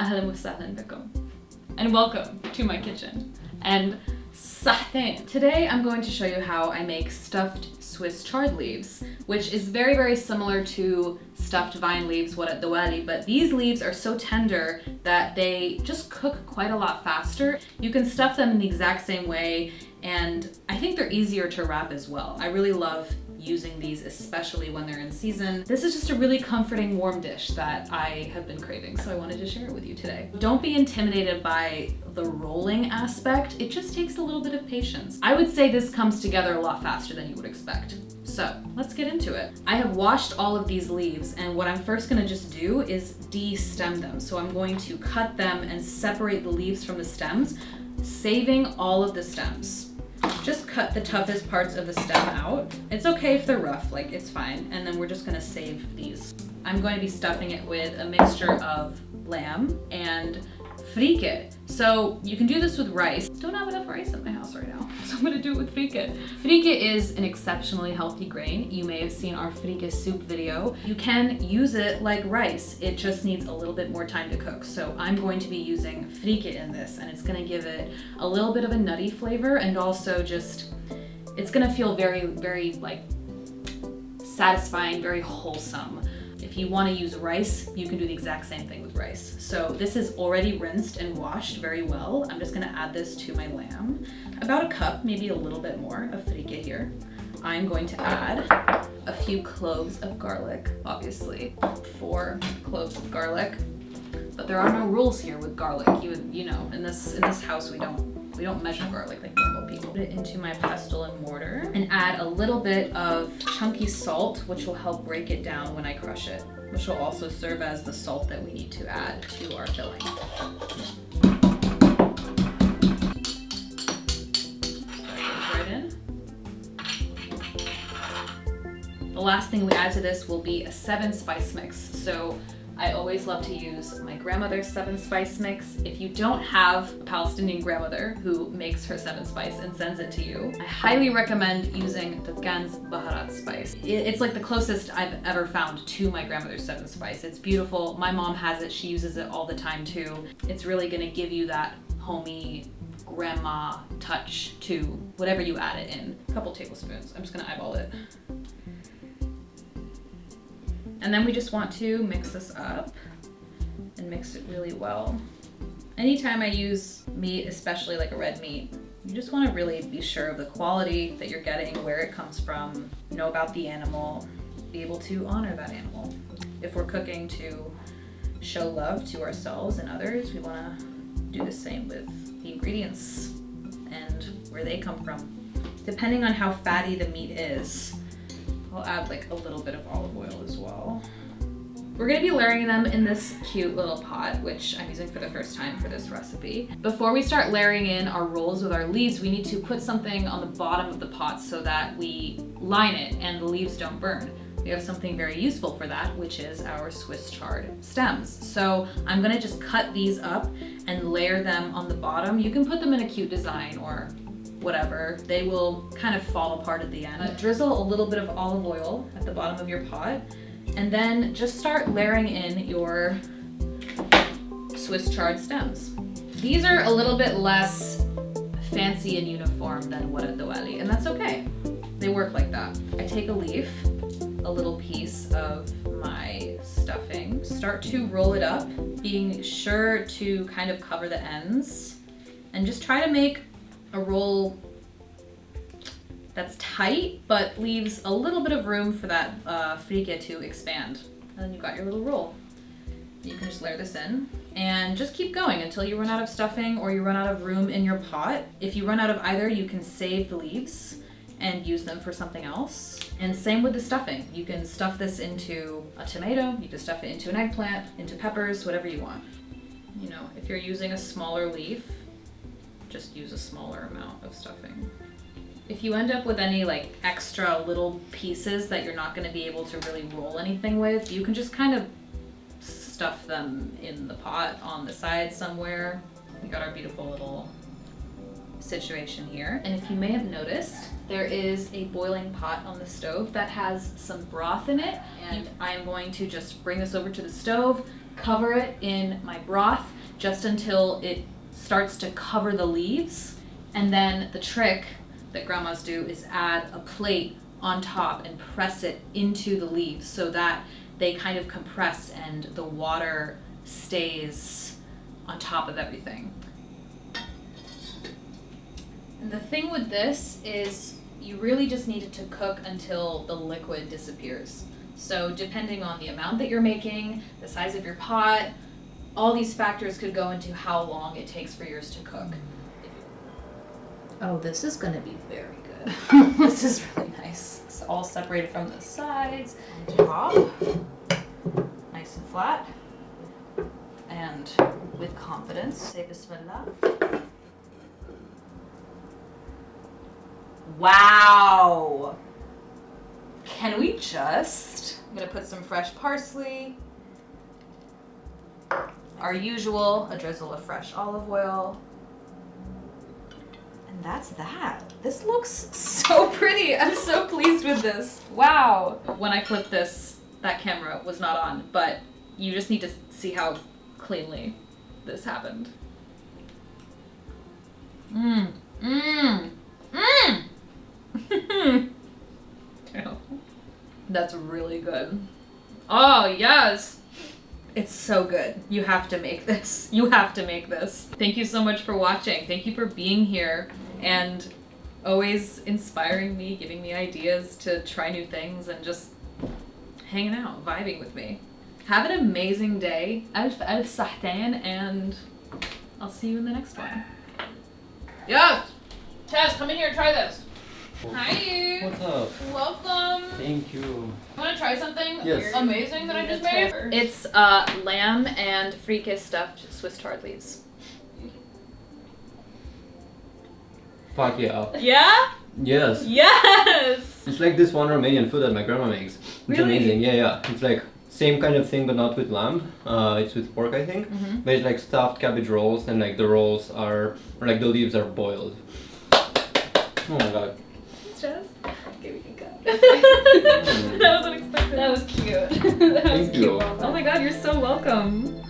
أهلا وسهلا بكم. And welcome to my kitchen. And Sahtein. Today I'm going to show you how I make stuffed Swiss chard leaves, which is very, very similar to stuffed vine leaves, waraq dawali, but these leaves are so tender that they just cook quite a lot faster. You can stuff them in the exact same way, and I think they're easier to wrap as well. I really love using these, especially when they're in season. This is just a really comforting, warm dish that I have been craving, so I wanted to share it with you today. Don't be intimidated by the rolling aspect. It just takes a little bit of patience. I would say this comes together a lot faster than you would expect. So let's get into it. I have washed all of these leaves, and what I'm first gonna just do is de-stem them. So I'm going to cut them and separate the leaves from the stems, saving all of the stems. Just cut the toughest parts of the stem out. It's okay if they're rough, like it's fine. And then we're just gonna save these. I'm going to be stuffing it with a mixture of lamb and Freekeh. So you can do this with rice. Don't have enough rice in my house right now, so I'm gonna do it with Freekeh. Freekeh is an exceptionally healthy grain. You may have seen our Freekeh soup video. You can use it like rice. It just needs a little bit more time to cook. So I'm going to be using Freekeh in this, and it's gonna give it a little bit of a nutty flavor, and also just, it's gonna feel very, very like satisfying, very wholesome. If you want to use rice, you can do the exact same thing with rice. So this is already rinsed and washed very well. I'm just going to add this to my lamb. About a cup, maybe a little bit more of Freekeh here. I'm going to add a few cloves of garlic, obviously. 4 cloves of garlic. But there are no rules here with garlic. You know, in this house we don't measure garlic like normal people. Put it into my pestle and mortar and add a little bit of chunky salt, which will help break it down when I crush it, which will also serve as the salt that we need to add to our filling. So that goes right in. The last thing we add to this will be a 7 spice mix. So I always love to use my grandmother's 7 spice mix. If you don't have a Palestinian grandmother who makes her 7 spice and sends it to you, I highly recommend using the Gan's baharat spice. It's like the closest I've ever found to my grandmother's 7 spice. It's beautiful. My mom has it. She uses it all the time too. It's really gonna give you that homey grandma touch to whatever you add it in. A couple tablespoons. I'm just gonna eyeball it. And then we just want to mix this up and mix it really well. Anytime I use meat, especially like a red meat, you just want to really be sure of the quality that you're getting, where it comes from, know about the animal, be able to honor that animal. If we're cooking to show love to ourselves and others, we want to do the same with the ingredients and where they come from. Depending on how fatty the meat is, I'll add like a little bit of olive oil as well. We're gonna be layering them in this cute little pot, which I'm using for the first time for this recipe. Before we start layering in our rolls with our leaves, we need to put something on the bottom of the pot so that we line it and the leaves don't burn. We have something very useful for that, which is our Swiss chard stems. So I'm gonna just cut these up and layer them on the bottom. You can put them in a cute design or whatever, they will kind of fall apart at the end. Drizzle a little bit of olive oil at the bottom of your pot, and then just start layering in your Swiss chard stems. These are a little bit less fancy and uniform than waraq dawali, and that's okay. They work like that. I take a leaf, a little piece of my stuffing, start to roll it up, being sure to kind of cover the ends, and just try to make a roll that's tight, but leaves a little bit of room for that Freekeh to expand. And then you've got your little roll. You can just layer this in and just keep going until you run out of stuffing or you run out of room in your pot. If you run out of either, you can save the leaves and use them for something else. And same with the stuffing. You can stuff this into a tomato, you can stuff it into an eggplant, into peppers, whatever you want. You know, if you're using a smaller leaf, just use a smaller amount of stuffing. If you end up with any like extra little pieces that you're not gonna be able to really roll anything with, you can just kind of stuff them in the pot on the side somewhere. We got our beautiful little situation here. And if you may have noticed, there is a boiling pot on the stove that has some broth in it. And I'm going to just bring this over to the stove, cover it in my broth just until it starts to cover the leaves. And then the trick that grandmas do is add a plate on top and press it into the leaves so that they kind of compress and the water stays on top of everything. And the thing with this is you really just need it to cook until the liquid disappears. So depending on the amount that you're making, the size of your pot, all these factors could go into how long it takes for yours to cook. Oh, this is gonna be very good. This is really nice. It's all separated from the sides, on top, nice and flat. And with confidence, say Bismillah. Wow! Can we just? I'm gonna put some fresh parsley. Our usual, a drizzle of fresh olive oil. And that's that. This looks so pretty. I'm so pleased with this. Wow. When I flipped this, that camera was not on, but you just need to see how cleanly this happened. Mmm. Mmm. Mmm. That's really good. Oh, yes. It's so good. You have to make this. You have to make this. Thank you so much for watching. Thank you for being here and always inspiring me, giving me ideas to try new things and just hanging out, vibing with me. Have an amazing day. Alf Sahtein, and I'll see you in the next one. Yes! Tess, come in here and try this. Hi. What's up? Welcome. Thank you. You want to try something Yes. amazing that I just made? It's lamb and Freekeh stuffed Swiss chard leaves. Fuck yeah. Yeah? Yes. Yes! It's like this one Romanian food that my grandma makes. It's Really? amazing. Yeah, yeah. It's like same kind of thing, but not with lamb. It's with pork, I think. Mm-hmm. But it's like stuffed cabbage rolls, and like the rolls are, or like the leaves are boiled. Oh my god. Thanks, Jess. Okay, we can cut. That was unexpected. That was cute. That was Thank cute. you. Oh my god, you're so welcome.